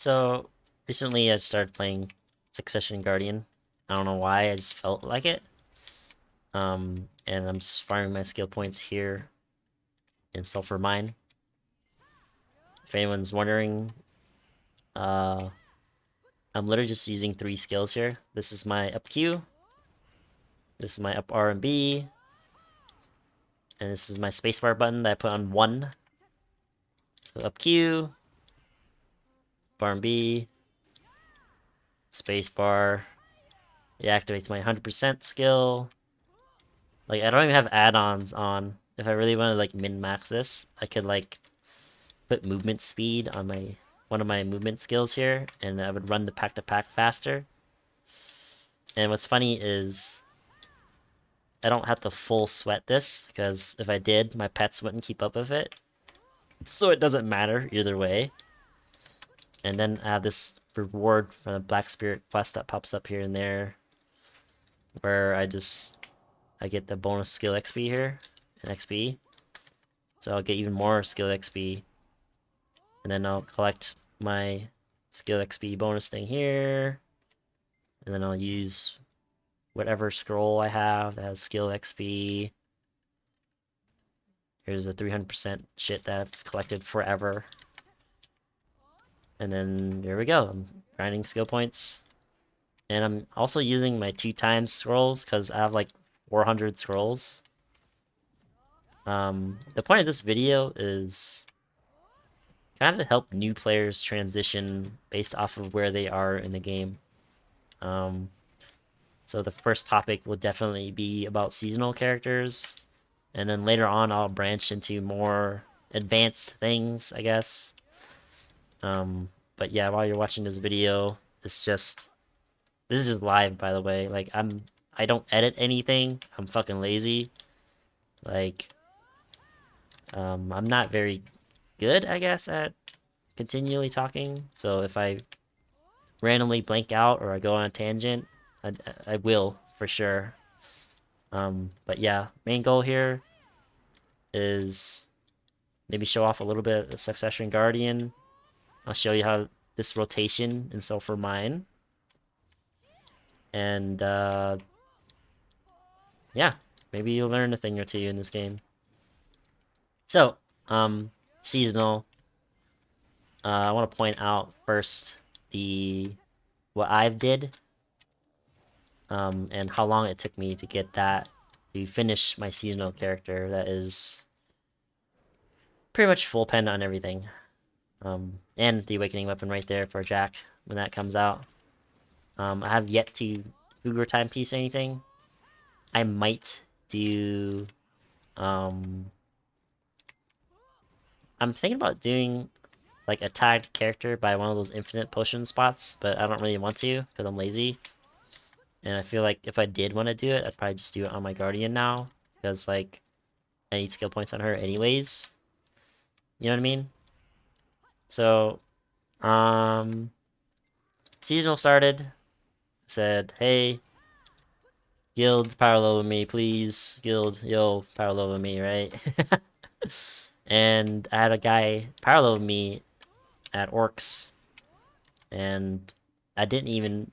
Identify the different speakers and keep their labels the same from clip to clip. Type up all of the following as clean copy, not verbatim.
Speaker 1: So recently I started playing Succession Guardian. I don't know why, I just felt like it. And I'm just farming my skill points here in Sulfur Mine. If anyone's wondering, uh, I'm literally just using 3 skills here. This is my up Q, this is my up R and B, and this is my spacebar button that I put on 1. So up Q, up R and B, spacebar. It activates my 100% skill. Like, I don't even have add-ons on. If I really want to like min-max this, I could like put movement speed on my one of my movement skills here, and I would run the pack to pack faster. And what's funny is I don't have to full sweat this, because if I did, my pets wouldn't keep up with it. So it doesn't matter either way. And then I have this reward from the Black Spirit quest that pops up here and there, where I get the bonus skill XP here and XP. So I'll get even more skill XP, and then I'll collect my skill XP bonus thing here, and then I'll use whatever scroll I have that has skill XP. Here's a 300% shit that I've collected forever. And then there we go. I'm grinding skill points. And I'm also using my 2 times scrolls because I have like 400 scrolls. The point of this video is kind of to help new players transition based off of where they are in the game. Um, so the first topic will definitely be about seasonal characters. And then later on, I'll branch into more advanced things, I guess. But yeah, while you're watching this video, this is just live, by the way. Like, I don't edit anything. I'm fucking lazy. Like, I'm not very good, I guess, at continually talking. So if I randomly blank out or I go on a tangent, I will for sure. But yeah, main goal here is maybe show off a little bit of Succession Guardian. I'll show you how this rotation in Sulfur Mine. And yeah, maybe you'll learn a thing or two in this game. So, seasonal. I want to point out first the what I've did, and how long it took me to get that to finish my seasonal character. That is pretty much full pen on everything. And the awakening weapon right there for Jack when that comes out. I have yet to Cougar timepiece anything. I might do. Um, I'm thinking about doing like a tagged character by one of those infinite potion spots, but I don't really want to because I'm lazy. And I feel like if I did want to do it, I'd probably just do it on my Guardian now, because like I need skill points on her anyways. You know what I mean? So, um, seasonal started. Said, hey, guild, power level me, please. Guild, yo, power level me, right? And I had a guy power level me at Orcs, and I didn't even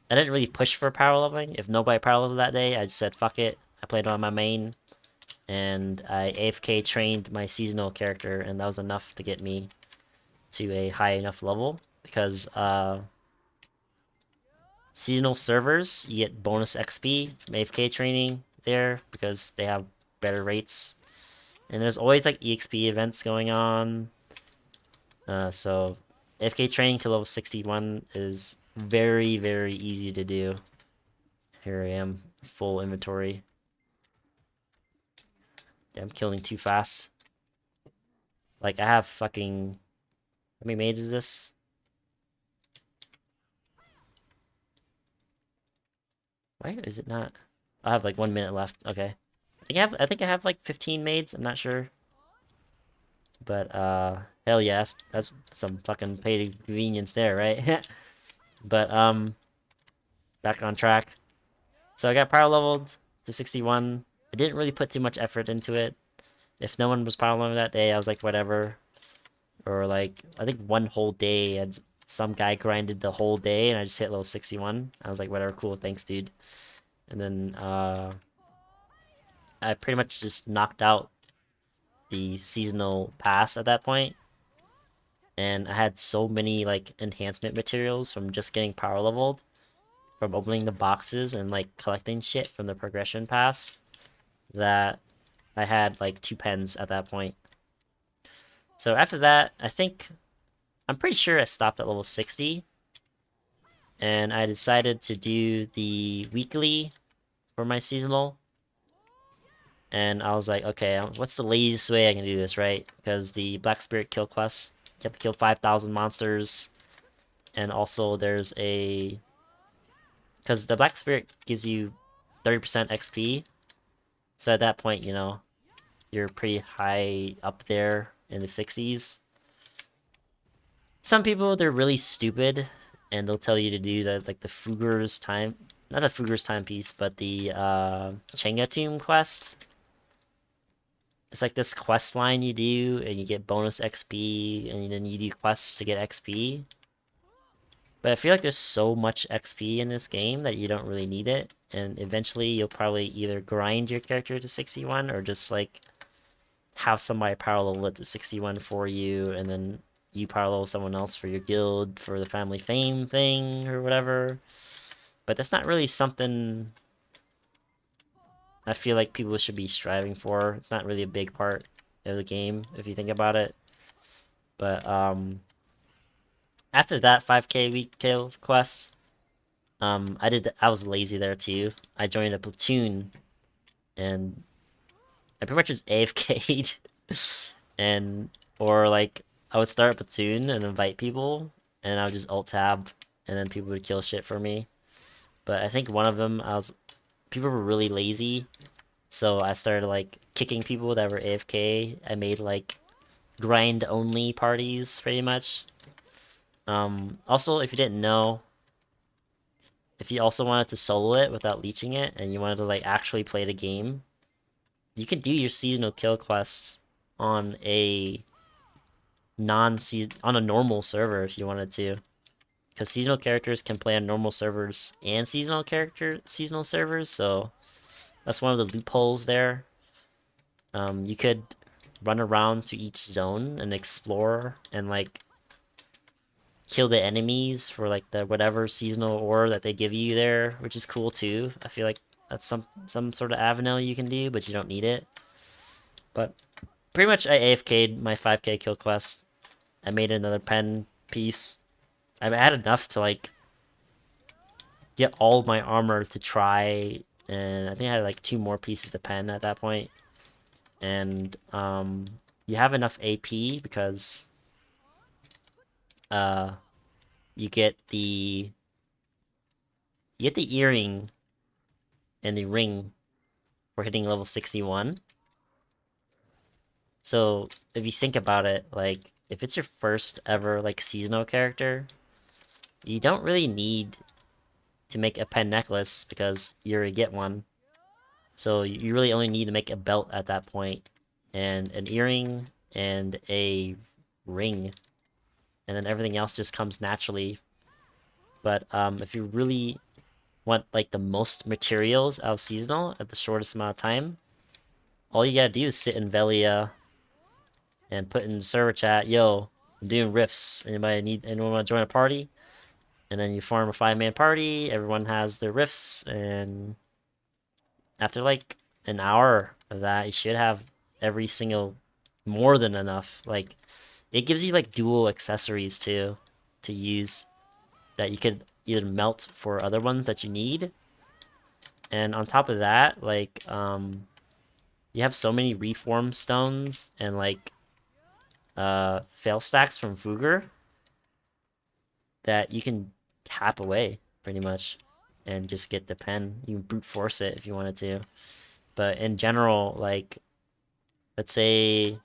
Speaker 1: I didn't really push for power leveling. If nobody power leveled that day, I just said fuck it. I played on my main, and I AFK trained my seasonal character, and that was enough to get me to a high enough level. Because seasonal servers, you get bonus XP from AFK training there because they have better rates. And there's always like EXP events going on. So AFK training to level 61 is very, very easy to do. Here I am, full inventory. Yeah, I'm killing too fast. Like, I have fucking... How many maids is this? Why is it not? I have like 1 minute left. Okay. I think I have like 15 maids. I'm not sure. But hell yeah, that's some fucking paid convenience there, right? But back on track. So I got power leveled to 61. I didn't really put too much effort into it. If no one was power leveling that day, I was like, whatever. or like I think one whole day and some guy grinded the whole day and I just hit level 61. I was like, whatever, cool, thanks, dude. And then I pretty much just knocked out the seasonal pass at that point, and I had so many like enhancement materials from just getting power leveled, from opening the boxes and like collecting shit from the progression pass, that I had like 2 pens at that point. So after that, I'm pretty sure I stopped at level 60, and I decided to do the weekly for my seasonal. And I was like, okay, what's the laziest way I can do this, right? Because the Black Spirit kill quest, you have to kill 5,000 monsters, and also there's a because the Black Spirit gives you 30% XP. So at that point, you're pretty high up there in the 60s. Some people, they're really stupid and they'll tell you to do that, like the Fugger's time, not the Fugger's timepiece, but the Chenga Tomb quest. It's like this quest line you do and you get bonus XP and then you do quests to get XP. But I feel like there's so much XP in this game that you don't really need it. And eventually you'll probably either grind your character to 61 or just like have somebody power level it to 61 for you, and then you power level someone else for your guild for the family fame thing or whatever. But that's not really something I feel like people should be striving for. It's not really a big part of the game if you think about it. But after that 5K week kill quest, I was lazy there too. I joined a platoon and I pretty much just AFK'd and or like I would start a platoon and invite people and I would just alt tab and then people would kill shit for me. But I think one of them people were really lazy, so I started like kicking people that were AFK. I made like grind only parties pretty much. Also, if you didn't know, if you also wanted to solo it without leeching it and you wanted to like actually play the game, you could do your seasonal kill quests on a on a normal server if you wanted to, because seasonal characters can play on normal servers and seasonal servers. So that's one of the loopholes there. You could run around to each zone and explore and like kill the enemies for like the whatever seasonal ore that they give you there, which is cool too. I feel like that's some sort of avenue you can do, but you don't need it. But pretty much I AFK'd my 5K kill quest. I made another pen piece. I had enough to like get all of my armor to try, and I think I had like 2 more pieces to pen at that point. And you have enough AP because uh, you get the earring and the ring for hitting level 61. So if you think about it, like if it's your first ever like seasonal character, you don't really need to make a pen necklace because you already get one. So you really only need to make a belt at that point, and an earring, and a ring, and then everything else just comes naturally. But if you really want like the most materials out of seasonal at the shortest amount of time, all you gotta do is sit in Velia and put in the server chat, "Yo, I'm doing rifts. Anyone want to join a party?" And then you form a 5-man party. Everyone has their rifts, and after like an hour of that, you should have every single more than enough. Like it gives you like dual accessories too to use that you could either melt for other ones that you need. And on top of that, like you have so many reform stones and like fail stacks from Fugger that you can tap away pretty much and just get the pen. You can brute force it if you wanted to. But in general, like let's say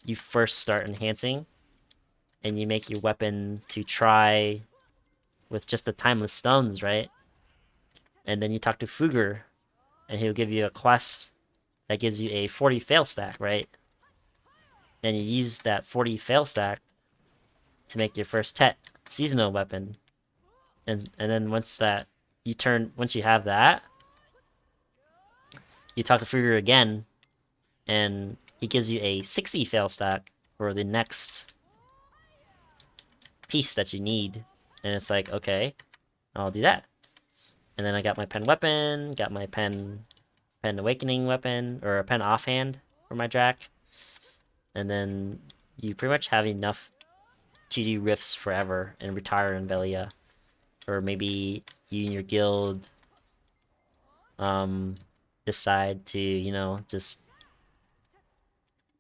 Speaker 1: you first start enhancing and you make your weapon to try with just the timeless stones, right? And then you talk to Fugger and he'll give you a quest that gives you a 40 fail stack, right? and you use that 40 fail stack to make your first Tet seasonal weapon. And then once you have that, you talk to Fuger again, and he gives you a 60 fail stack for the next piece that you need. And it's like, okay, I'll do that. And then I got my pen weapon, got my pen awakening weapon, or a pen offhand for my Drac. And then you pretty much have enough to do rifts forever and retire in Velia. Or maybe you and your guild um decide to, just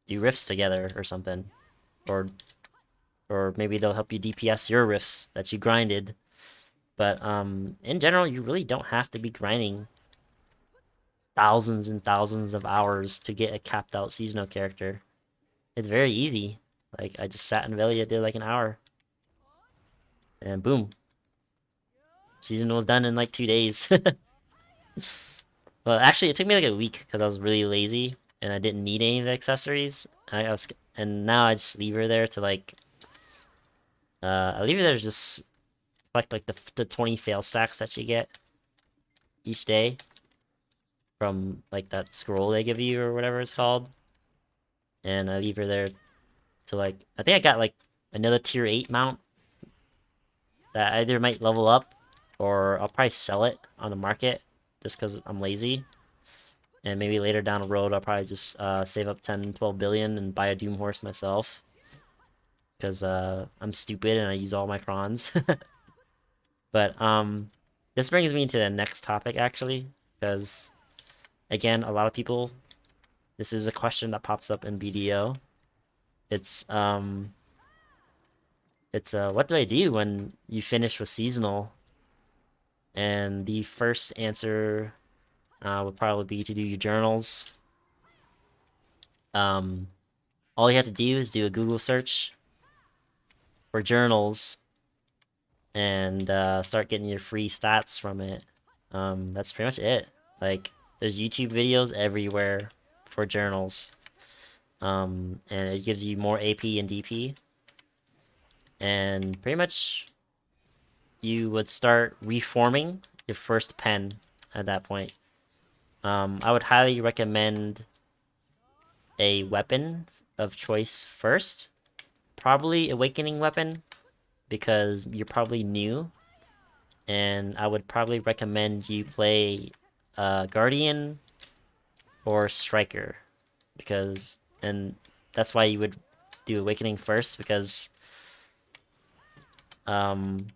Speaker 1: do rifts together or something. Or or maybe they'll help you DPS your rifts that you grinded. But in general, you really don't have to be grinding thousands and thousands of hours to get a capped out seasonal character. It's very easy. Like I just sat in Velia, did like an hour, and boom, season was done in like 2 days. Well, actually, it took me like a week because I was really lazy and I didn't need any of the accessories. And now I just leave her there to like, I leave her there to just collect like the 20 fail stacks that you get each day from like that scroll they give you or whatever it's called. And I leave her there to like, I think I got like another tier 8 mount that I either might level up or I'll probably sell it on the market just because I'm lazy. And maybe later down the road, I'll probably just save up 10, 12 billion and buy a Doom Horse myself. Because I'm stupid and I use all my crons. But this brings me to the next topic, actually. Because, again, a lot of people, this is a question that pops up in BDO. It's, what do I do when you finish with seasonal? And the first answer would probably be to do your journals. Um, all you have to do is do a Google search for journals and start getting your free stats from it. That's pretty much it. Like, there's YouTube videos everywhere for journals, and it gives you more AP and DP. And pretty much, you would start reforming your first pen at that point. I would highly recommend a weapon of choice first. Probably Awakening weapon, because you're probably new. And I would probably recommend you play Guardian or Striker. And that's why you would do Awakening first, because um,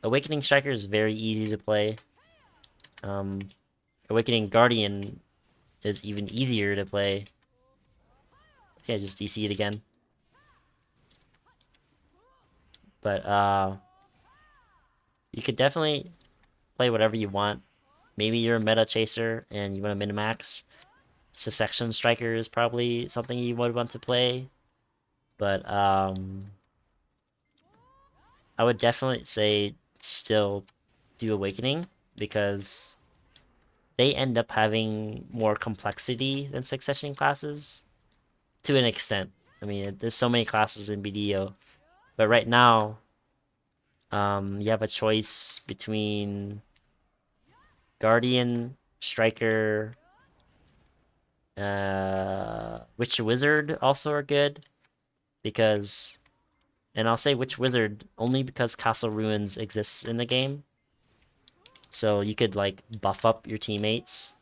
Speaker 1: Awakening Striker is very easy to play. Um, Awakening Guardian is even easier to play. Yeah, just DC it again. But you could definitely play whatever you want. Maybe you're a meta chaser and you want to min-max. Secession Striker is probably something you would want to play. But I would definitely say still do Awakening, because they end up having more complexity than Succession classes to an extent. I mean, there's so many classes in BDO, but right now, you have a choice between Guardian, Striker, Witch Wizard also are good, because, and I'll say Witch Wizard only because Castle Ruins exists in the game. So you could like buff up your teammates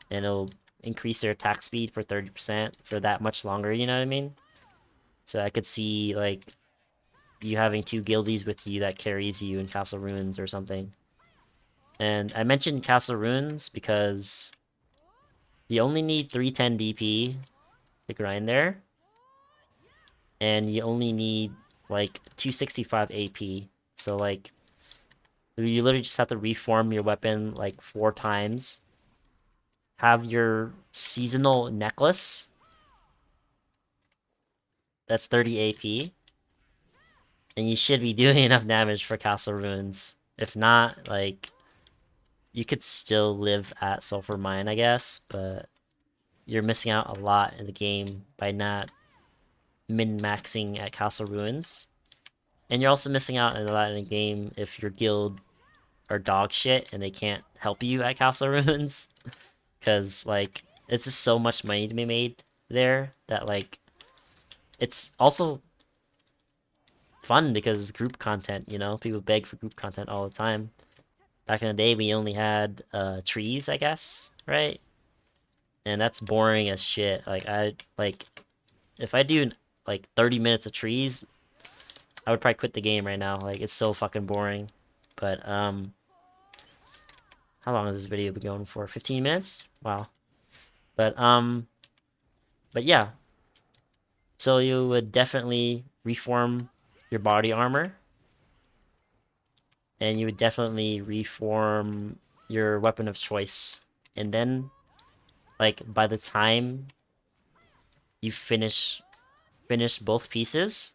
Speaker 1: and it'll increase their attack speed for 30% for that much longer, you know what I mean? So I could see like you having two guildies with you that carries you in Castle Ruins or something. And I mentioned Castle Ruins because you only need 310 DP to grind there, and you only need like 265 AP. So like you literally just have to reform your weapon like 4 times, have your seasonal necklace that's 30 AP, and you should be doing enough damage for Castle Ruins. If not, like, you could still live at Sulphur Mine, I guess, but you're missing out a lot in the game by not min-maxing at Castle Ruins. And you're also missing out on a lot in the game if your guild are dog shit and they can't help you at Castle Ruins. Because, like, it's just so much money to be made there that, like, it's also fun because it's group content, you know? People beg for group content all the time. Back in the day, we only had trees, I guess, right? And that's boring as shit. Like, if I do, like, 30 minutes of trees, I would probably quit the game right now. Like, it's so fucking boring. But, how long has this video been going for? 15 minutes? Wow. But, um, but yeah. So you would definitely reform your body armor, and you would definitely reform your weapon of choice. And then, like, by the time you finish both pieces,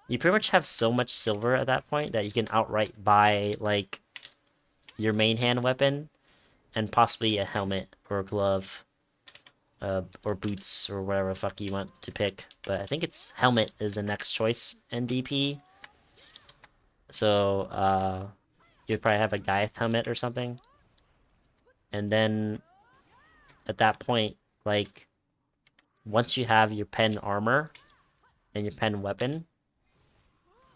Speaker 1: you pretty much have so much silver at that point that you can outright buy, like, your main hand weapon and possibly a helmet or a glove, or boots or whatever the fuck you want to pick. But I think it's helmet is the next choice in DP. So you'd probably have a Gaiath helmet or something. And then at that point, like, once you have your pen armor and your pen weapon,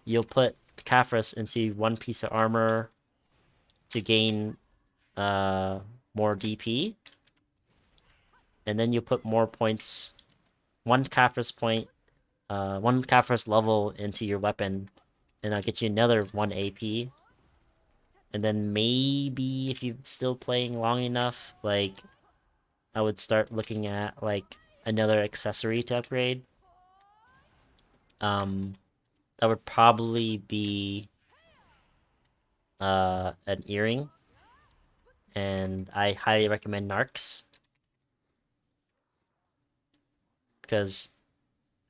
Speaker 1: you'll put Caphras into one piece of armor to gain uh more DP, and then you put more points, one Caphras point, one Caphras level into your weapon, and I'll get you another 1 AP. And then maybe if you're still playing long enough, like, I would start looking at, like, another accessory to upgrade. Um, that would probably be an earring, and I highly recommend Narcs because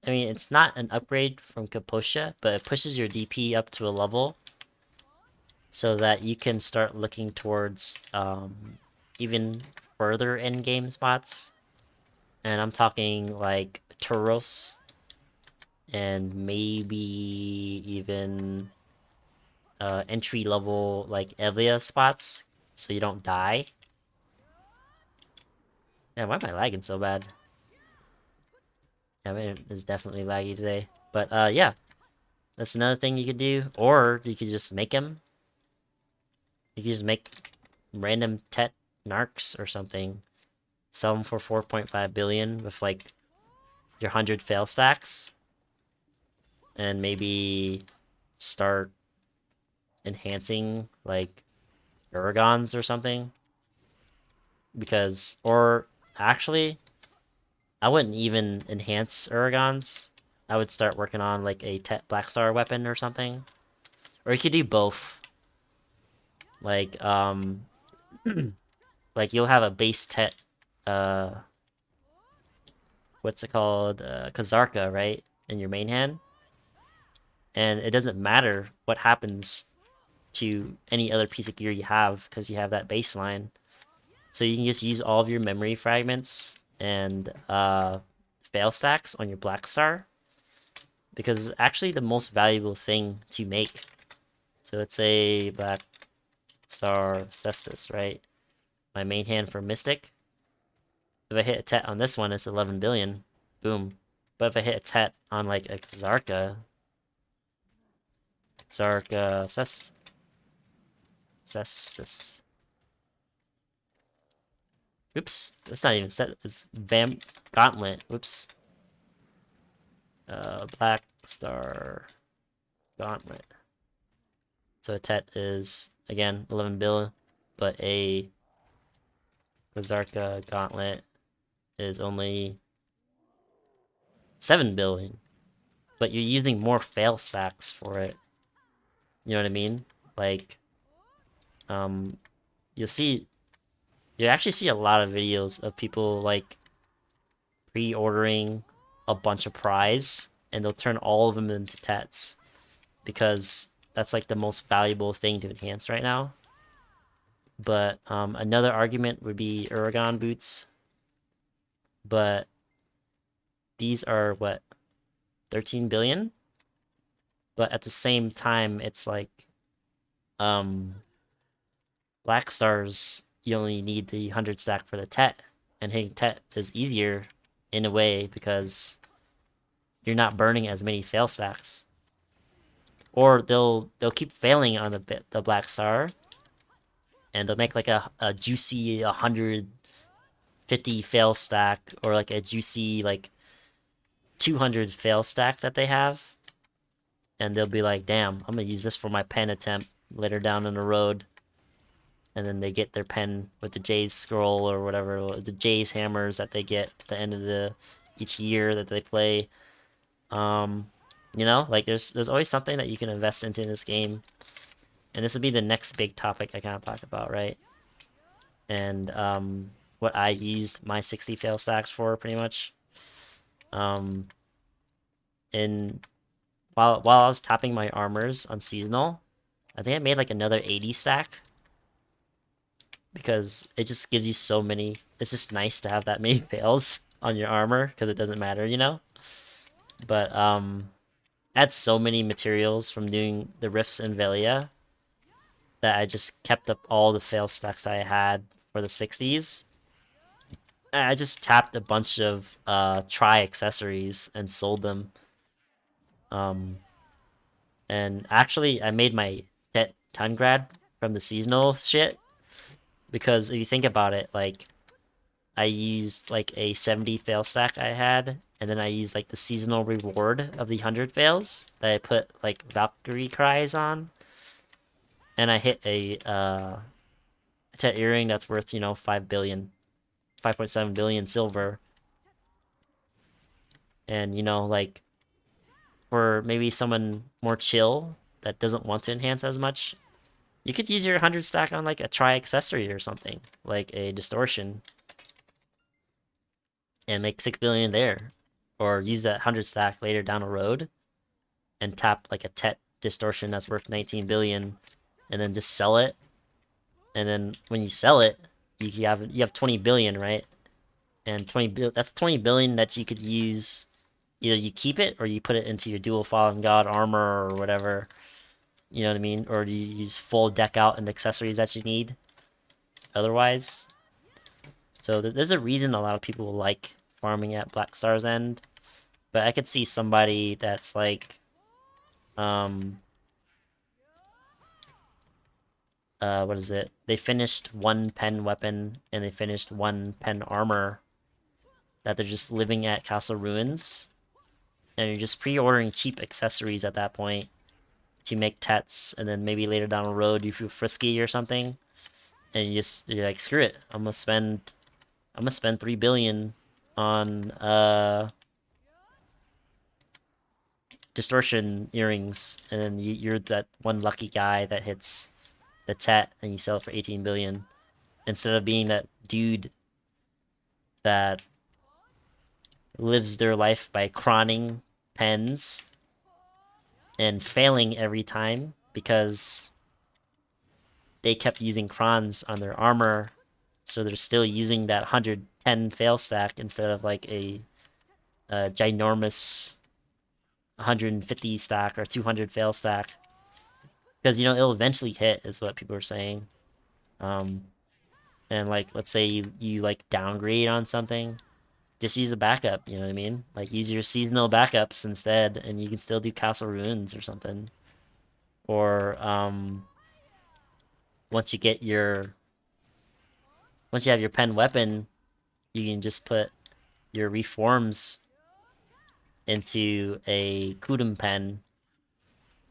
Speaker 1: I mean it's not an upgrade from Kaposha, but it pushes your DP up to a level so that you can start looking towards even further end game spots. And I'm talking like Turos and maybe even entry level like Evia spots so you don't die. Yeah, why am I lagging so bad? Yeah, it is definitely laggy today. But yeah, that's another thing you could do. Or you could just make them. You could just make random Tet narcs or something. Sell them for 4.5 billion with like your 100 fail stacks. And maybe start enhancing like Uragons or something. Because, or actually, I wouldn't even enhance Uragons. I would start working on like a Tet Blackstar weapon or something. Or you could do both. Like, like you'll have a base Tet, uh, what's it called? Kazarka, right? In your main hand. And it doesn't matter what happens to any other piece of gear you have because you have that baseline. So you can just use all of your memory fragments and fail stacks on your Black Star because it's actually the most valuable thing to make. So let's say Black Star Cestus, right? My main hand for Mystic. If I hit a Tet on this one, it's 11 billion. Boom. But if I hit a Tet on like a Zarka Cestus. Oops, that's not even set. It's Gauntlet. Oops. Black Star Gauntlet. So a Tet is again 11 bill, but a Zarka Gauntlet is only 7 billion. But you're using more fail stacks for it. You know what I mean? Like, um, you'll see, you actually see a lot of videos of people like pre-ordering a bunch of prize, and they'll turn all of them into Tets because that's like the most valuable thing to enhance right now. But another argument would be Uragon boots, but these are what 13 billion, but at the same time, it's like um Black Stars, you only need the 100 stack for the Tet, and hitting Tet is easier in a way because you're not burning as many fail stacks. Or they'll keep failing on the Black Star, and they'll make like a juicy 150 fail stack, or like a juicy like 200 fail stack that they have, and they'll be like, damn, I'm gonna use this for my pen attempt later down in the road. And then they get their pen with the Jay's scroll or whatever, the Jay's hammers that they get at the end of the each year that they play. Um, like there's always something that you can invest into in this game, and this would be the next big topic I kind of talk about, right? And what I used my 60 fail stacks for, pretty much. Um, and while I was tapping my armors on seasonal, I think I made like another 80 stack because it just gives you so many. It's just nice to have that many fails on your armor because it doesn't matter. But I had so many materials from doing the rifts in Velia that I just kept up all the fail stacks I had for the 60s. I just tapped a bunch of try accessories and sold them. Um, and actually, I made my debt ton grad from the seasonal shit because if you think about it, like I used like a 70 fail stack I had, and then I used like the seasonal reward of the 100 fails that I put like Valkyrie cries on, and I hit a earring that's worth 5 billion, 5.7 billion silver, and like for maybe someone more chill that doesn't want to enhance as much, you could use your 100 stack on like a tri accessory or something, like a distortion, and make 6 billion there. Or use that 100 stack later down the road and tap like a Tet distortion that's worth 19 billion and then just sell it. And then when you sell it, you have 20 billion, right? And that's 20 billion that you could use. Either you keep it or you put it into your dual fallen god armor or whatever. You know what I mean? Or you use full deck out and accessories that you need otherwise. So there's a reason a lot of people like farming at Black Star's End. But I could see somebody that's like, um, what is it? They finished one pen weapon and they finished one pen armor that they're just living at Castle Ruins. And you're just pre-ordering cheap accessories at that point to make tets, and then maybe later down the road you feel frisky or something, and you're like, screw it, I'm gonna spend 3 billion on distortion earrings, and then you're that one lucky guy that hits the tet and you sell it for 18 billion instead of being that dude that lives their life by crawling pens and failing every time because they kept using crons on their armor, so they're still using that 110 fail stack instead of like a ginormous 150 stack or 200 fail stack because it'll eventually hit is what people are saying. Um, and like let's say you like downgrade on something, just use a backup. You know what I mean? Like use your seasonal backups instead, and you can still do Castle Ruins or something. Or once you get your once you have your pen weapon, you can just put your reforms into a Kudum pen,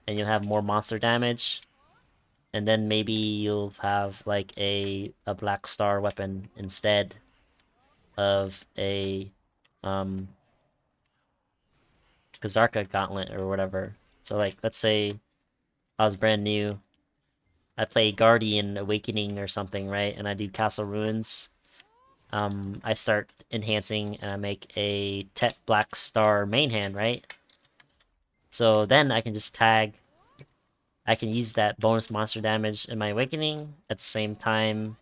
Speaker 1: and you'll have more monster damage. And then maybe you'll have like a black star weapon instead of a um Kazarka gauntlet or whatever. So like let's say I was brand new, I play Guardian Awakening or something, right? And I do Castle Ruins. I start enhancing and I make a Tet Black Star main hand, right? So then I can just tag. I can use that bonus monster damage in my Awakening. At the same time,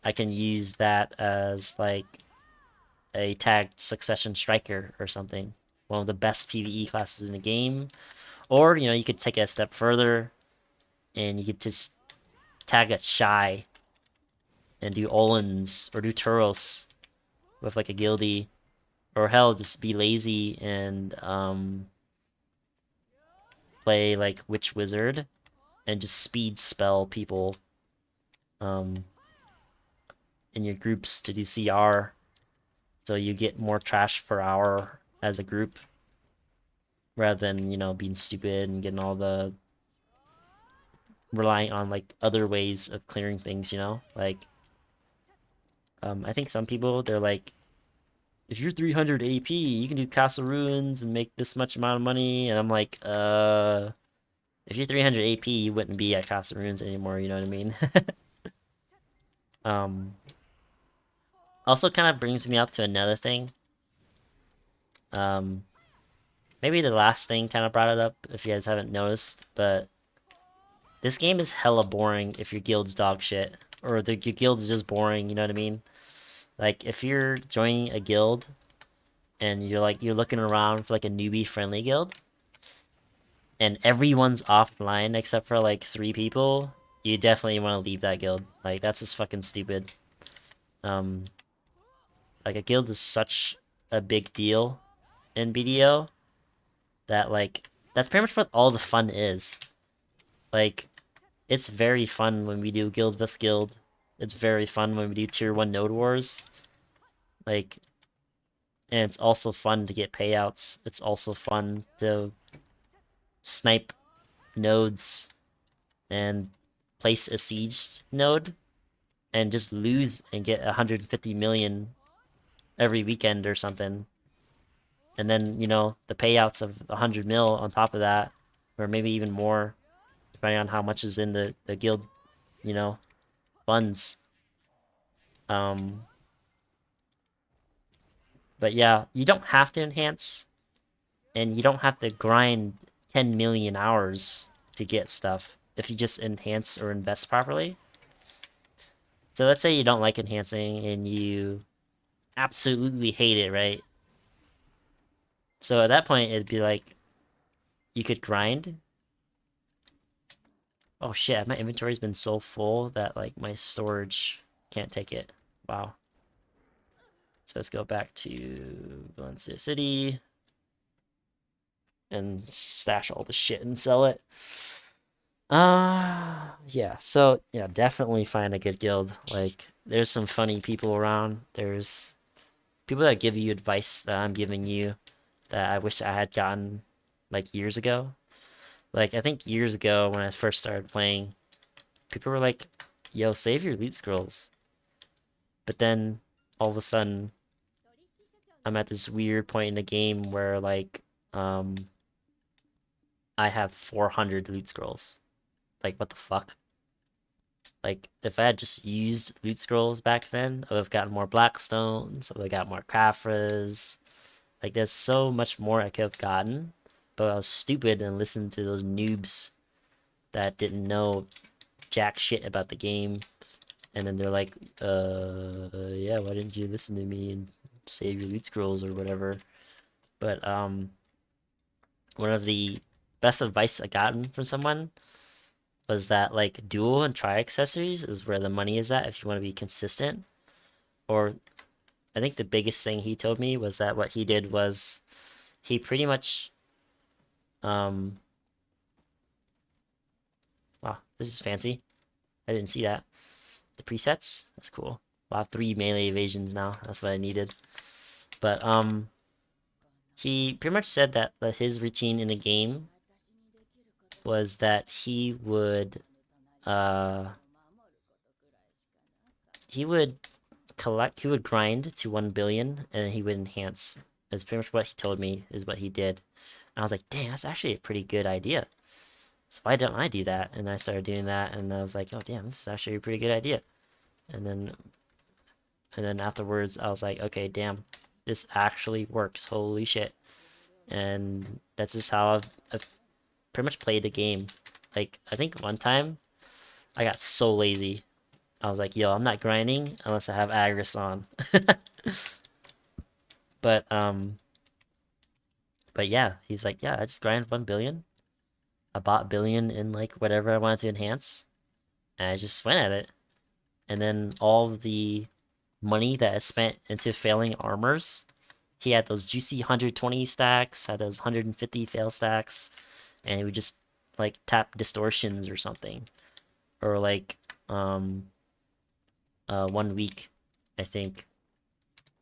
Speaker 1: I can use that as like a tagged Succession Striker or something. one of the best PvE classes in the game. Or, you could take it a step further and you could just tag it shy and do Olins or do Turos with like a guildie. Or hell, just be lazy and play like Witch Wizard and just speed spell people um, in your groups to do CR. So you get more trash per hour as a group rather than, being stupid and getting all the relying on like other ways of clearing things. Like I think some people they're like, if you're 300 AP, you can do Castle Ruins and make this much amount of money. And I'm like, if you're 300 AP, you wouldn't be at Castle Ruins anymore, you know what I mean? um Also kind of brings me up to another thing. Um Maybe the last thing kind of brought it up if you guys haven't noticed, but this game is hella boring if your guild's dog shit. Or your guild is just boring, you know what I mean? Like if you're joining a guild and you're looking around for like a newbie friendly guild and everyone's offline except for like three people, you definitely want to leave that guild. Like that's just fucking stupid. Um like a guild is such a big deal in BDO that like that's pretty much what all the fun is. Like it's very fun when we do guild vs guild. It's very fun when we do tier 1 node wars. Like and it's also fun to get payouts. It's also fun to snipe nodes and place a siege node and just lose and get 150 million every weekend or something. And then, the payouts of 100 mil on top of that, or maybe even more, depending on how much is in the guild, you know, funds. Um, but yeah, you don't have to enhance, and you don't have to grind 10 million hours to get stuff if you just enhance or invest properly. So let's say you don't like enhancing and you absolutely hate it, right? So at that point, it'd be like you could grind. Oh shit, my inventory's been so full that like my storage can't take it. Wow. So let's go back to Valencia City and stash all the shit and sell it. Yeah. So yeah, definitely find a good guild. Like, there's some funny people around. There's people that give you advice that I'm giving you that I wish I had gotten like years ago. Like, I think years ago when I first started playing, people were like, "Yo, save your loot scrolls." But then all of a sudden, I'm at this weird point in the game where like, I have 400 loot scrolls. Like, what the fuck? Like, if I had just used loot scrolls back then, I would have gotten more blackstones, I would have got more Caphras. Like, there's so much more I could have gotten, but I was stupid and listened to those noobs that didn't know jack shit about the game. And then they're like, yeah, why didn't you listen to me and save your loot scrolls or whatever? But, one of the best advice I gotten from someone was that, like, dual and tri accessories is where the money is at if you want to be consistent. Or I think the biggest thing he told me was that what he did was he pretty much um wow, this is fancy. I didn't see that. The presets? That's cool. Wow, 3 melee evasions now. That's what I needed. But he pretty much said that his routine in the game was that uh he would he would grind to 1 billion and he would enhance. That's pretty much what he told me is what he did. And I was like, dang, that's actually a pretty good idea. So why don't I do that? And I started doing that, and I was like, oh damn, this is actually a pretty good idea. And then afterwards, I was like, okay, damn, this actually works. Holy shit! And that's just how I've pretty much played the game. Like, I think one time I got so lazy. I was like, yo, I'm not grinding unless I have Agris on. But But yeah, he's like, yeah, I just grind 1 billion. I bought billion in like whatever I wanted to enhance, and I just went at it. And then all the money that I spent into failing armors, he had those juicy 120 stacks, had those 150 fail stacks, and he would just like tap distortions or something, or like 1 week, I think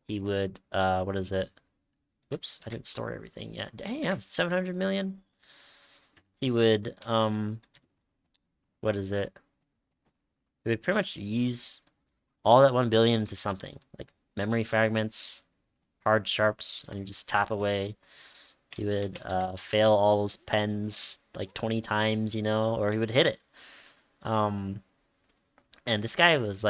Speaker 1: he would what is it? Whoops, I didn't store everything yet. Damn, 700 million. He would what is it? He would pretty much use all that 1 billion into something like memory fragments, hard sharps, and you just tap away. He would fail all those pens like 20 times, or he would hit it. Um, and this guy was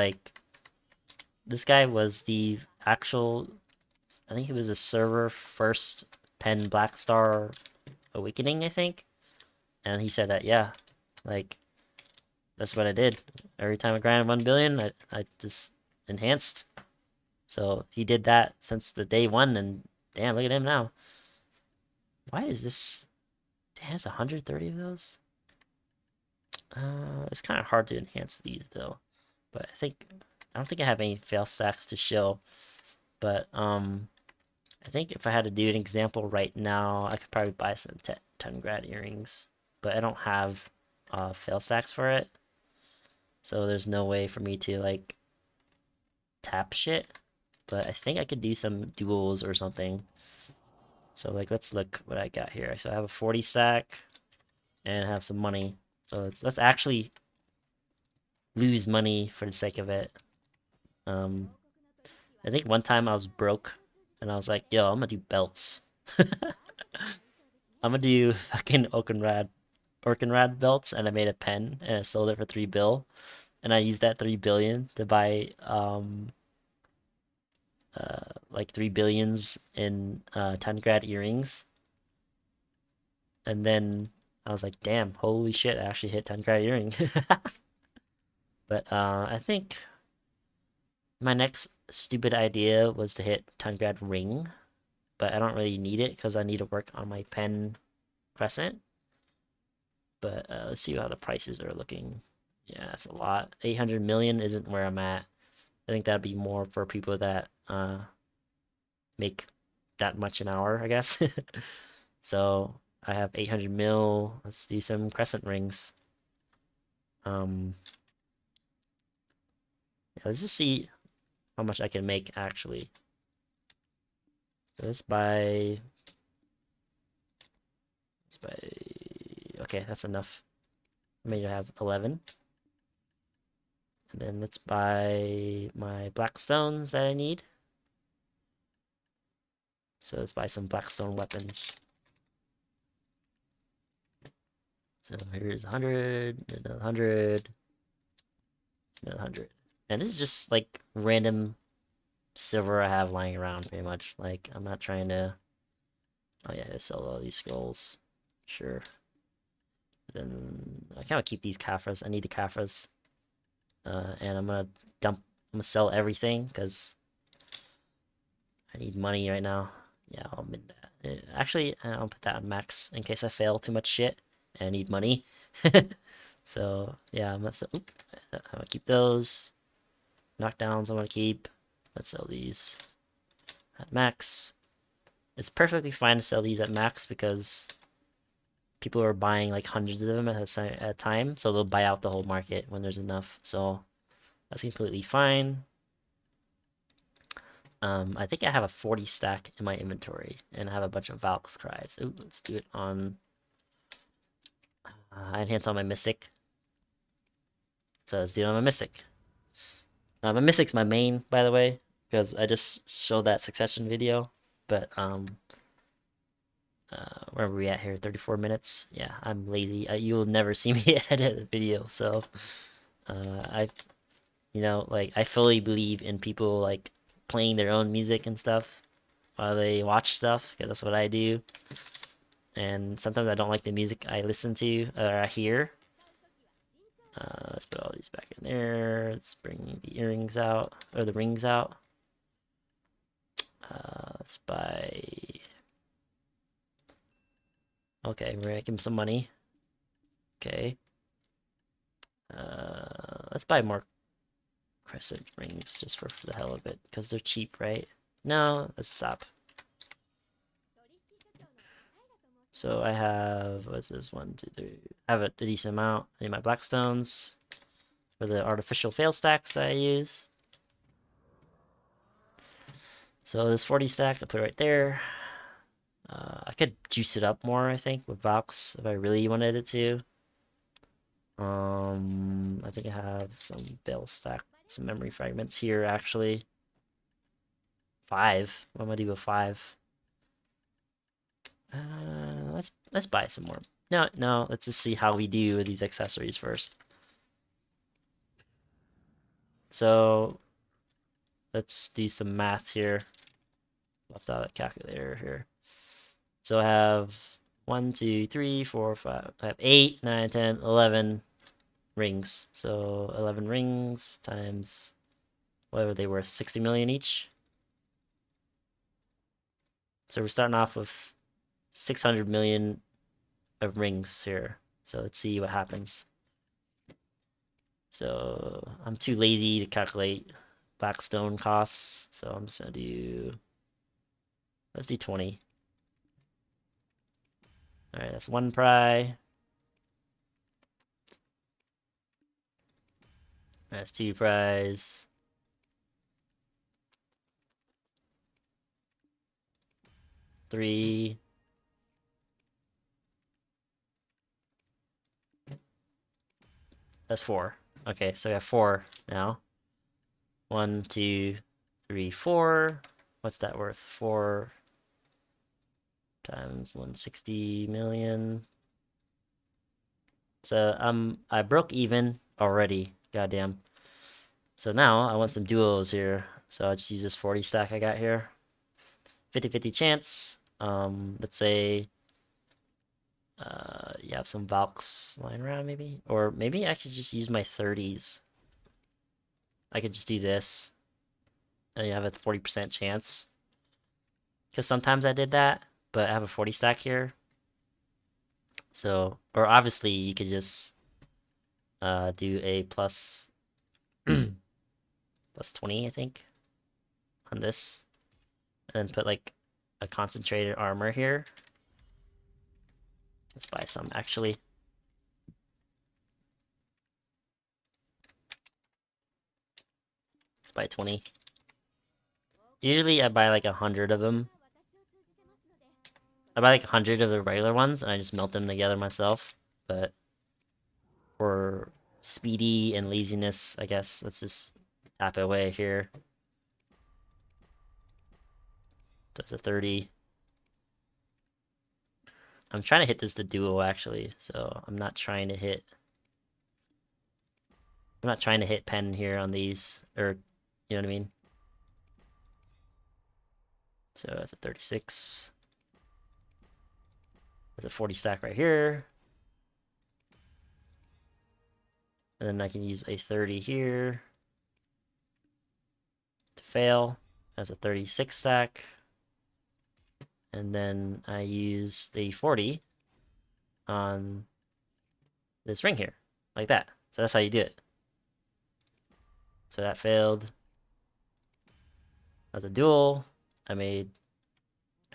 Speaker 1: the actual, I think he was a server first pen Black Star Awakening, I think. And he said that, yeah, like, that's what I did. Every time I grinded 1 billion, I just enhanced. So he did that since the day one, and damn, look at him now. Why is this? It has 130 of those? It's kind of hard to enhance these though. But I don't think I have any fail stacks to show. But I think if I had to do an example right now, I could probably buy some 10 grad earrings. But I don't have fail stacks for it. So there's no way for me to like tap shit. But I think I could do some duels or something. So like let's look what I got here. So I have a 40 stack and have some money. So let's actually lose money for the sake of it. Um, I think one time I was broke and I was like, yo, I'm gonna do belts. I'm gonna do fucking Orkenrad belts, and I made a pen and I sold it for 3 bill, and I used that 3 billion to buy like 3 billions in 10 grad earrings, and then I was like, damn, holy shit, I actually hit 10 grad earring. But I think my next stupid idea was to hit 10 grad ring, but I don't really need it because I need to work on my pen crescent. But let's see how the prices are looking. Yeah, that's a lot. 800 million isn't where I'm at. I think that'd be more for people that make that much an hour, I guess. So I have 800 mil. Let's do some crescent rings. Um, yeah, let's just see how much I can make actually. Let's buy. Let's buy. Okay, that's enough. I may have 11. And then let's buy my black stones that I need. So let's buy some blackstone weapons. So here's 100, another 100, another 100. And this is just like random silver I have lying around pretty much. Like I'm not trying to, oh yeah, I sell all these scrolls. Sure. Then I kind of keep these Kafras. I need the Kafras. And I'm gonna sell everything because I need money right now. Yeah, I'll admit that. Actually, I'll put that on max in case I fail too much shit and I need money. So yeah, I'm gonna keep those. Knockdowns I'm gonna keep. Let's sell these at max. It's perfectly fine to sell these at max because people are buying like hundreds of them at a time, so they'll buy out the whole market when there's enough. So that's completely fine. I think I have a 40 stack in my inventory, and I have a bunch of Valk's Cries. Ooh, let's do it on. I enhance on my Mystic, so let's do it on my Mystic. My Mystic's my main, by the way, because I just showed that Succession video. But where are we at here? 34 minutes. Yeah, I'm lazy. You'll never see me edit a video, so I, like I fully believe in people like playing their own music and stuff while they watch stuff, because that's what I do. And sometimes I don't like the music I listen to or I hear. Let's put all these back in there. Let's bring the earrings out, or the rings out. Let's buy Okay, we're making some money. Okay. Let's buy more crescent rings just for the hell of it, because they're cheap, right? No, let's stop. So I have, what's this, 1, 2, 3. I have a decent amount. I need my blackstones for the artificial fail stacks I use. So this 40 stack, I'll put it right there. I could juice it up more, I think, with Vox if I really wanted it to. I think I have some fail stack, some memory fragments here, actually. 5. What am I do with 5? Let's buy some more. No, let's just see how we do with these accessories first. So let's do some math here. Bust out a calculator here. So I have 1, 2, 3, 4, 5. I have 8, 9, 10, 11 rings. So 11 rings times whatever they were, 60 million each. So we're starting off with 600 million of rings here. So let's see what happens. So I'm too lazy to calculate blackstone costs. So I'm just gonna do, let's do 20. All right, that's 1 pry. That's 2 pries. 3. That's 4. Okay, so we have 4 now. 1, 2, 3, 4. What's that worth? 4 times 160 million. So I broke even already. Goddamn. So now I want some duos here. So I'll just use this 40 stack I got here. 50-50 chance. Let's say you have some Valks lying around maybe. Or maybe I could just use my 30s. I could just do this. And you have a 40% chance. Because sometimes I did that, but I have a 40 stack here. So, or obviously you could just do a plus plus 20, I think, on this. And then put like a concentrated armor here. Let's buy some actually. Let's buy 20. Usually I buy like 100 of them. I buy like 100 of the regular ones and I just melt them together myself. But for speedy and laziness, I guess, let's just tap it away here. That's a 30. I'm trying to hit this to duo actually, so I'm not trying to hit pen here on these, or you know what I mean? So that's a 36. There's a 40 stack right here. And then I can use a 30 here to fail. That's a 36 stack. And then I use the 40 on this ring here, like that. So that's how you do it. So that failed. That's a duel. I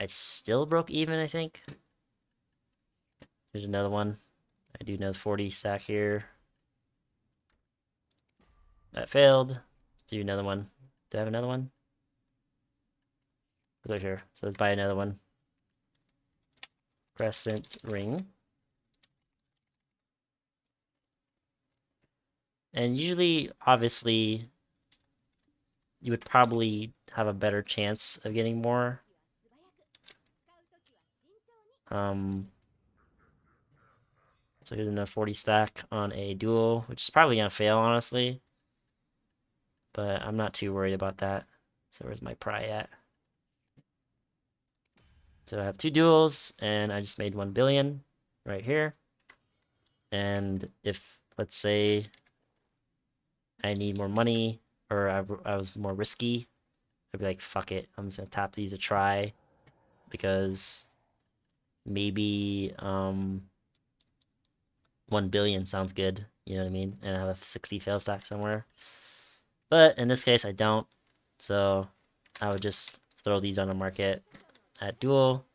Speaker 1: still broke even, I think. Here's another one. I do another 40 stack here. That failed. Do another one. Do I have another one? Right here. So let's buy another one. Crescent ring. And usually, obviously, you would probably have a better chance of getting more. So here's another 40 stack on a duel, which is probably gonna fail, honestly. But I'm not too worried about that. So where's my pry at? So I have 2 duels, and I just made 1 billion right here. And if, let's say, I need more money, or I was more risky, I'd be like, fuck it, I'm just gonna tap these a try, because maybe 1 billion sounds good. You know what I mean? And I have a 60 fail stack somewhere. But in this case, I don't. So I would just throw these on the market at dual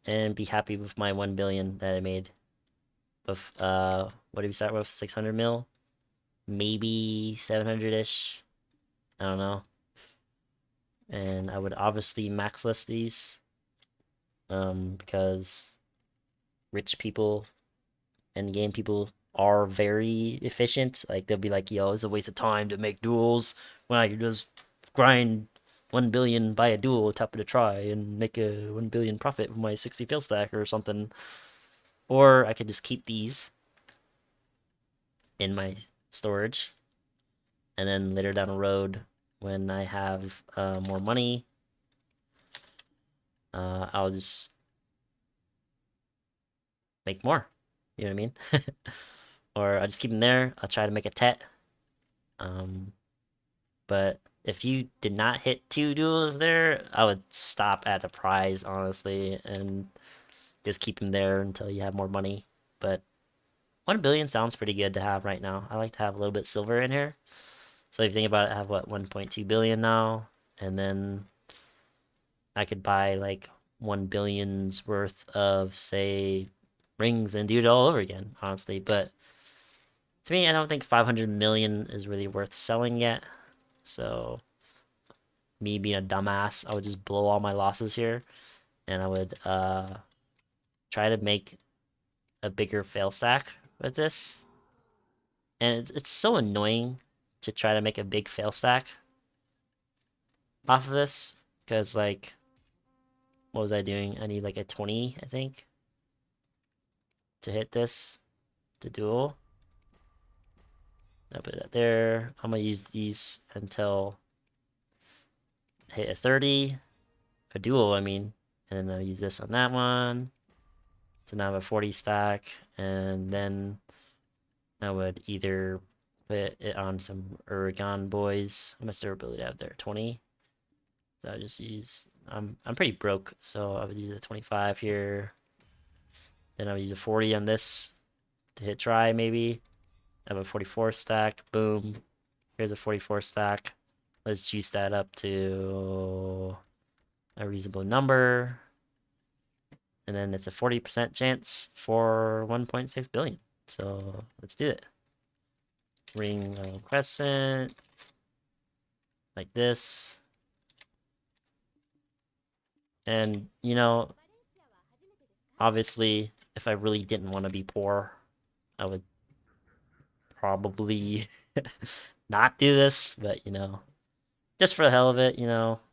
Speaker 1: and be happy with my 1 billion that I made. With what did we start with? 600 mil, maybe 700 ish. I don't know. And I would obviously max list these, because rich people and game people are very efficient. Like they'll be like, "Yo, it's a waste of time to make duels when I can just grind 1 billion buy a duel, top of the try, and make a 1 billion profit with my 60 fail stack or something." Or I could just keep these in my storage, and then later down the road, when I have more money, I'll just make more. You know what I mean? Or I'll just keep them there. I'll try to make a tet. Um, but if you did not hit 2 duels there, I would stop at the prize, honestly, and just keep them there until you have more money. But 1 billion sounds pretty good to have right now. I like to have a little bit silver in here. So if you think about it, I have what, 1.2 billion now, and then I could buy like 1 billion's worth of, say, rings and do it all over again, honestly. But to me, I don't think 500 million is really worth selling yet. So me being a dumbass, I would just blow all my losses here, and I would try to make a bigger fail stack with this. And it's so annoying to try to make a big fail stack off of this, because like, what was I doing? I need like a 20, I think, to hit this to duel. I put that there. I'm gonna use these until I hit a 30, a duel, I mean, and then I'll use this on that one. So now I have a 40 stack, and then I would either put it on some Uragan boys. How much durability do I have there? 20. So I just use. I'm pretty broke, so I would use a 25 here. Then I would use a 40 on this to hit try maybe. I have a 44 stack. Boom. Here's a 44 stack. Let's juice that up to a reasonable number. And then it's a 40% chance for 1.6 billion. So let's do it. Ring crescent. Like this. And, obviously, if I really didn't want to be poor, I would probably not do this, but, just for the hell of it,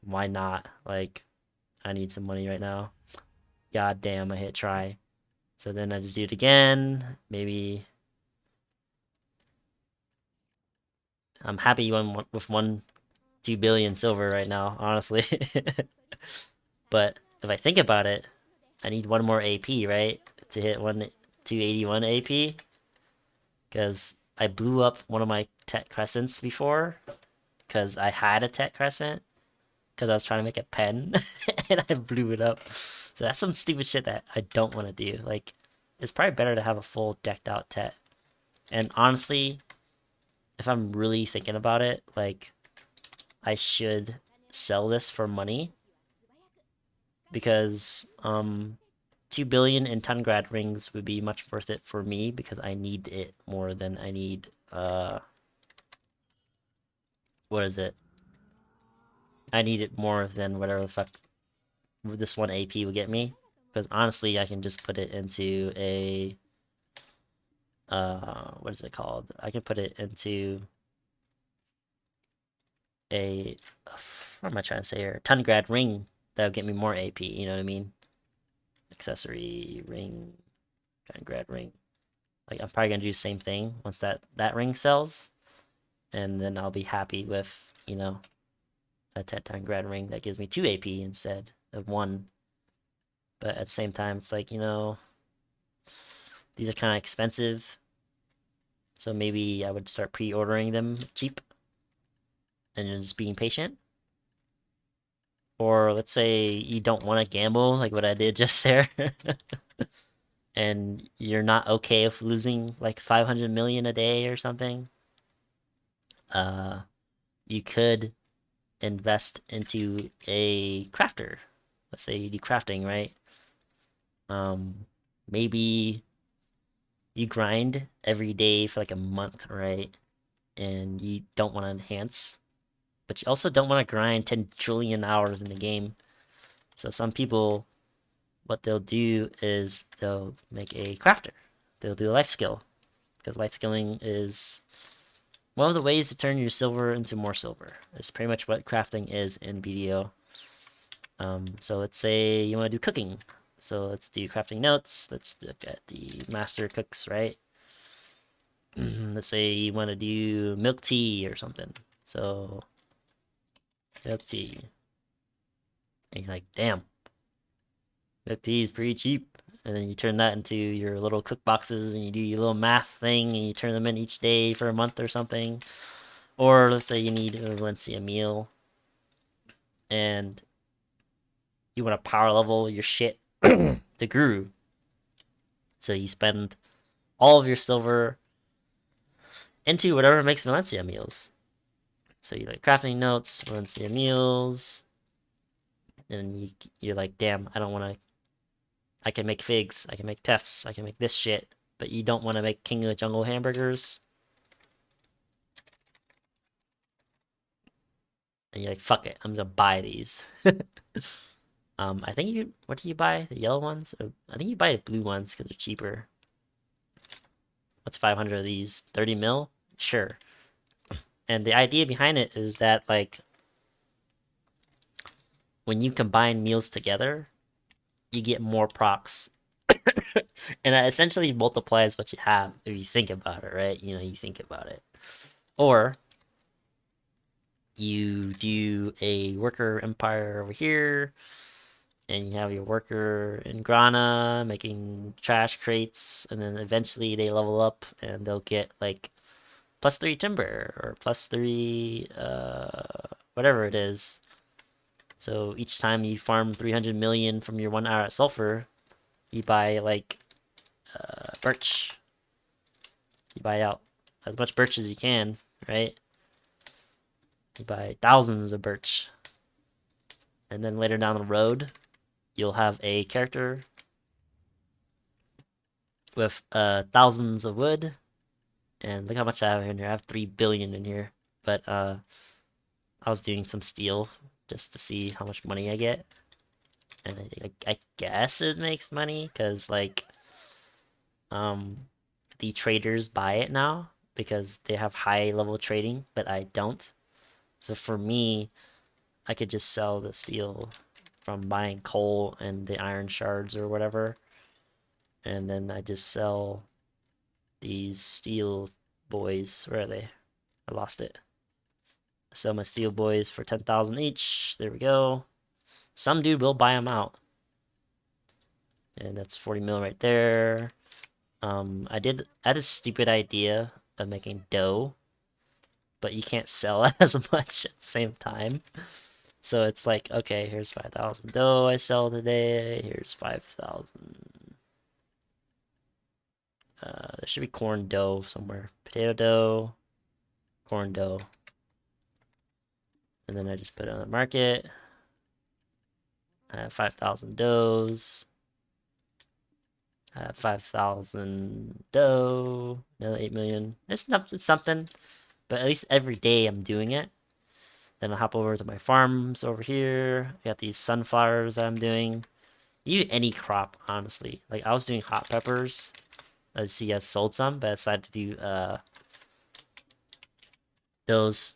Speaker 1: why not? Like, I need some money right now. God damn, I hit try. So then I just do it again. Maybe I'm happy with 2 billion silver right now, honestly. But if I think about it, I need one more AP, right? To hit 281 AP. Because I blew up one of my Tech Crescents before. Because I had a Tech Crescent. Because I was trying to make a pen. And I blew it up. So that's some stupid shit that I don't want to do. Like, it's probably better to have a full decked out Tech. And honestly, if I'm really thinking about it, like, I should sell this for money. Because 2 billion in Tungrad rings would be much worth it for me, because I need it more than I need what is it? I need it more than whatever the fuck this one AP would get me. Because honestly, I can just put it into a what is it called? I can put it into a what am I trying to say here? Tungrad ring that'll get me more AP, you know what I mean? Accessory ring, Tungrad ring. Like I'm probably gonna do the same thing once that ring sells, and then I'll be happy with, a Tungrad ring that gives me 2 AP instead of 1. But at the same time, it's like, these are kind of expensive. So maybe I would start pre-ordering them cheap and just being patient. Or let's say you don't want to gamble, like what I did just there, and you're not okay with losing like 500 million a day or something. Uh, you could invest into a crafter. Let's say you do crafting, right? Um, maybe you grind every day for like a month, right? And you don't want to enhance, but you also don't want to grind 10 trillion hours in the game. So some people, what they'll do is they'll make a crafter. They'll do a life skill because life skilling is one of the ways to turn your silver into more silver. It's pretty much what crafting is in BDO. So let's say you want to do cooking. So let's do crafting notes. Let's look at the master cooks, right? Let's say you want to do milk tea or something. So milk tea. And you're like, damn, milk tea is pretty cheap. And then you turn that into your little cook boxes and you do your little math thing and you turn them in each day for a month or something. Or let's say you need a Valencia meal and you want to power level your shit to Guru. So you spend all of your silver into whatever makes Valencia meals. So you like crafting notes, Valencia meals, and you're like, damn, I don't want to. I can make figs, I can make tefts, I can make this shit, but you don't want to make King of the Jungle hamburgers. And you're like, fuck it, I'm gonna buy these. I think you. What do you buy? The yellow ones? Or, I think you buy the blue ones because they're cheaper. What's 500 of these? 30 mil? Sure. And the idea behind it is that like when you combine meals together, you get more procs. And that essentially multiplies what you have if you think about it, right? You know, you think about it. Or you do a worker empire over here, and you have your worker in Grana making trash crates, and then eventually they level up and they'll get like +3 timber or +3 whatever it is. So each time you farm 300 million from your 1 hour at sulfur, you buy like birch. You buy out as much birch as you can, right? You buy thousands of birch. And then later down the road, you'll have a character with thousands of wood. And look how much I have in here. I have 3 billion in here. But I was doing some steel just to see how much money I get. And I guess it makes money because like um the traders buy it now because they have high level trading, but I don't. So for me, I could just sell the steel from buying coal and the iron shards or whatever, and then I just sell these steel boys. Where are they? I lost it. I sell my steel boys for 10,000 each. There we go. Some dude will buy them out, and that's 40 mil right there. I had a stupid idea of making dough, but you can't sell as much at the same time. So it's like, okay, here's 5,000 dough I sell today. Here's 5,000. There should be corn dough somewhere. Potato dough, corn dough. And then I just put it on the market. I have 5,000 doughs. I have 5,000 dough. Another 8 million. It's something, but at least every day I'm doing it. Then I'll hop over to my farms over here. I got these sunflowers that I'm doing. You do any crop, honestly. Like I was doing hot peppers. Let's see, I sold some, but I decided to do those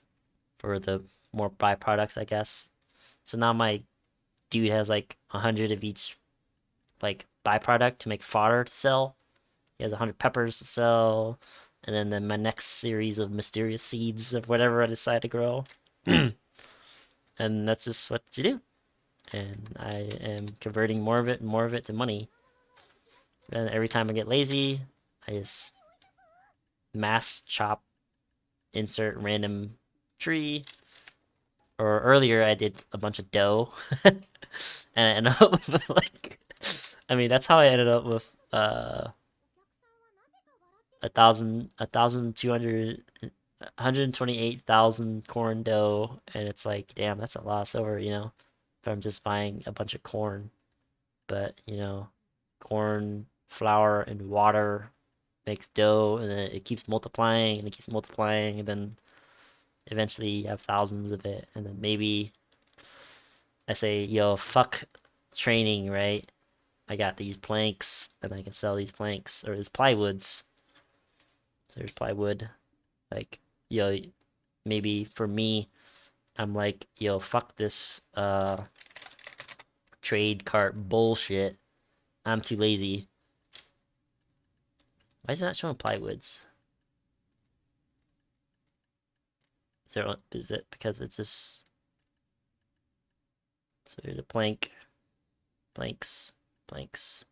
Speaker 1: for the more byproducts, I guess. So now my dude has like 100 of each like byproduct to make fodder to sell. He has 100 peppers to sell, and then my next series of mysterious seeds of whatever I decide to grow. And that's just what you do. And I am converting more of it and more of it to money. And every time I get lazy, I just mass chop, insert random tree, or earlier I did a bunch of dough, and I ended up with like, I mean that's how I ended up with 1,200, 128,000 corn dough, and it's like, damn, that's a lot of silver, if I'm just buying a bunch of corn. But corn, flour, and water makes dough, and then it keeps multiplying and it keeps multiplying, and then eventually you have thousands of it, and then maybe I say, yo, fuck training, right? I got these planks, and I can sell these planks, or these plywoods. So there's plywood. Like, yo, maybe for me, I'm like, yo, fuck this trade cart bullshit. I'm too lazy. Why is it not showing plywoods? Is it because it's just so here's a plank, planks, planks.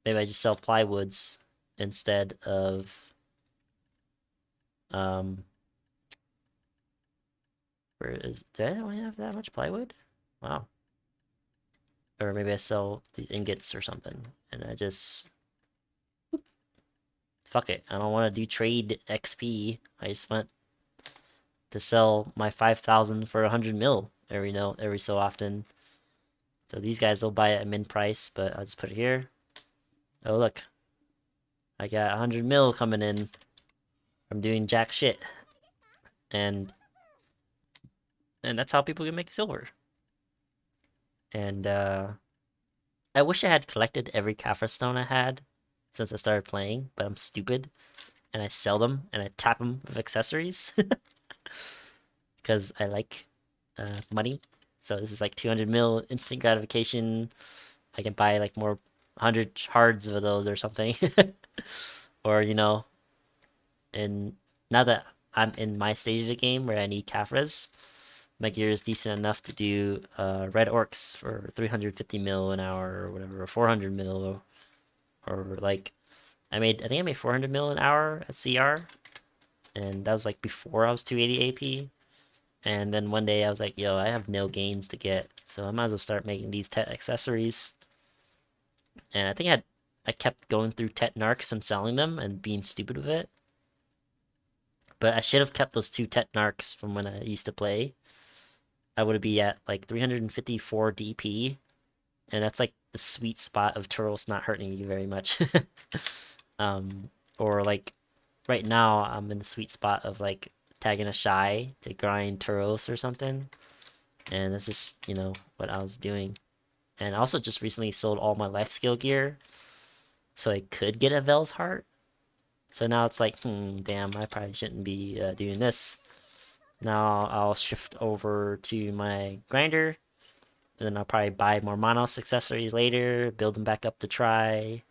Speaker 1: Maybe I just sell plywoods instead of um where is do I only have that much plywood? Wow. Or maybe I sell these ingots or something and I just fuck it. I don't want to do trade XP. I just want to sell my 5,000 for 100 mil every so often. So these guys will buy it at min price, but I'll just put it here. Oh look, I got 100 mil coming in from doing jack shit, and that's how people can make silver. And I wish I had collected every Kaffir stone I had since I started playing, but I'm stupid and I sell them and I tap them with accessories because I like money. So this is like 200 mil instant gratification. I can buy like more 100 hards of those or something. Or, and now that I'm in my stage of the game where I need Caphras, my gear is decent enough to do red orcs for 350 mil an hour or whatever, or 400 mil, or like I think I made 400 mil an hour at CR, and that was like before I was 280 AP. And then one day I was like, yo, I have no games to get, so I might as well start making these Tet accessories. And I think I kept going through Tet narcs and selling them and being stupid with it. But I should have kept those two Tet narcs from when I used to play. I would be at like 354 DP, and that's like the sweet spot of Turos not hurting you very much. um, or like right now, I'm in the sweet spot of like tagging a shy to grind Turos or something, and that's just what I was doing. And I also just recently sold all my life skill gear, so I could get a Vel's heart. So now it's like, damn, I probably shouldn't be doing this. Now I'll shift over to my grinder, and then I'll probably buy more Monos accessories later, build them back up to try,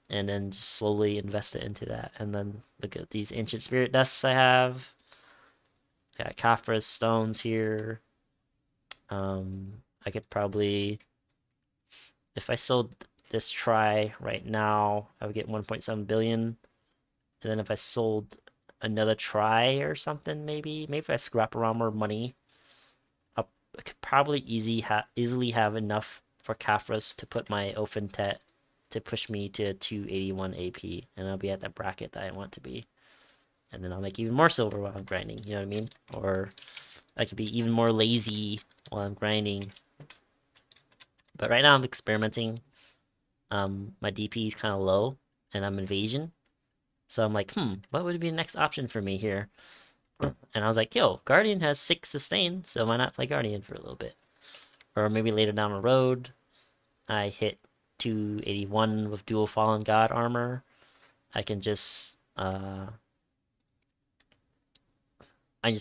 Speaker 1: and then just slowly invest it into that. And then look at these ancient spirit dusts I have. Got Khafra's stones here. I could probably, if I sold this try right now, I would get 1.7 billion. And then if I sold another try or something, maybe if I scrap around more money, I could probably easily have enough for Kafras to put my Ofintet to push me to 281 AP, and I'll be at that bracket that I want to be. And then I'll make even more silver while I'm grinding, you know what I mean? Or I could be even more lazy while I'm grinding. But right now I'm experimenting. My DP is kind of low, and I'm invasion. So I'm like, what would be the next option for me here? And I was like, yo, Guardian has 6 sustain, so why not play Guardian for a little bit? Or maybe later down the road, I hit 281 with dual Fallen God armor. I can just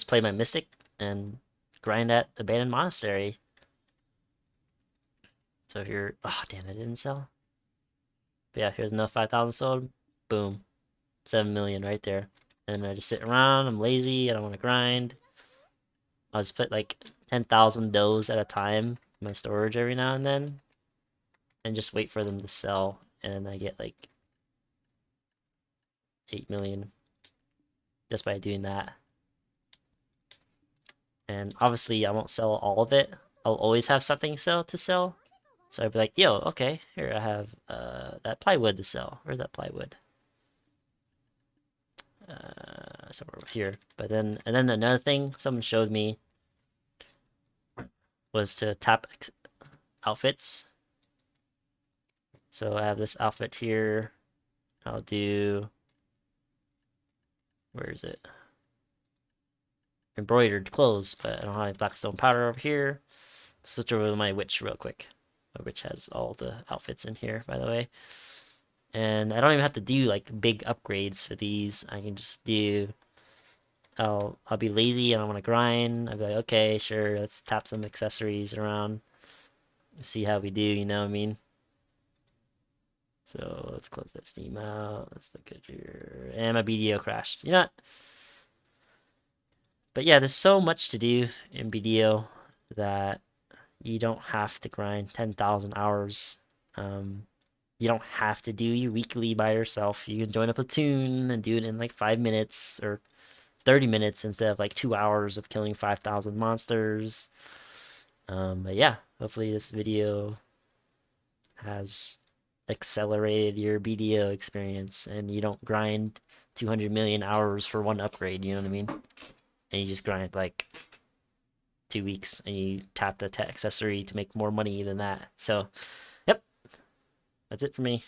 Speaker 1: play my Mystic and grind at Abandoned Monastery. So here, oh damn, I didn't sell. But yeah, here's enough 5,000 sold. Boom, 7 million right there. And I just sit around. I'm lazy. I don't want to grind. I'll just put like 10,000 doughs at a time in my storage every now and just wait for them to sell. And I get like 8 million just by doing that. And obviously, I won't sell all of it. I'll always have something to sell. So I'd be like, yo, okay, here I have that plywood to sell. Where's that plywood? Somewhere over here. But then, and then another thing someone showed me was to tap outfits. So I have this outfit here. I'll do, where is it? Embroidered clothes, but I don't have any blackstone powder over here. Switch over to my witch real quick. My witch has all the outfits in here, by the way. And I don't even have to do like big upgrades for these. I can just do. I'll be lazy. I don't want to grind. I'll be like, okay, sure. Let's tap some accessories around. See how we do. You know what I mean? So let's close that Steam out. Let's look at here. And my BDO crashed. You know what? But yeah, there's so much to do in BDO that you don't have to grind 10,000 hours. Um, you don't have to do your weekly by yourself. You can join a platoon and do it in like 5 minutes or 30 minutes instead of like 2 hours of killing 5,000 monsters. But yeah, hopefully this video has accelerated your BDO experience and you don't grind 200 million hours for one upgrade, you know what I mean? And you just grind like 2 weeks and you tap the accessory to make more money than that. So, yep, that's it for me.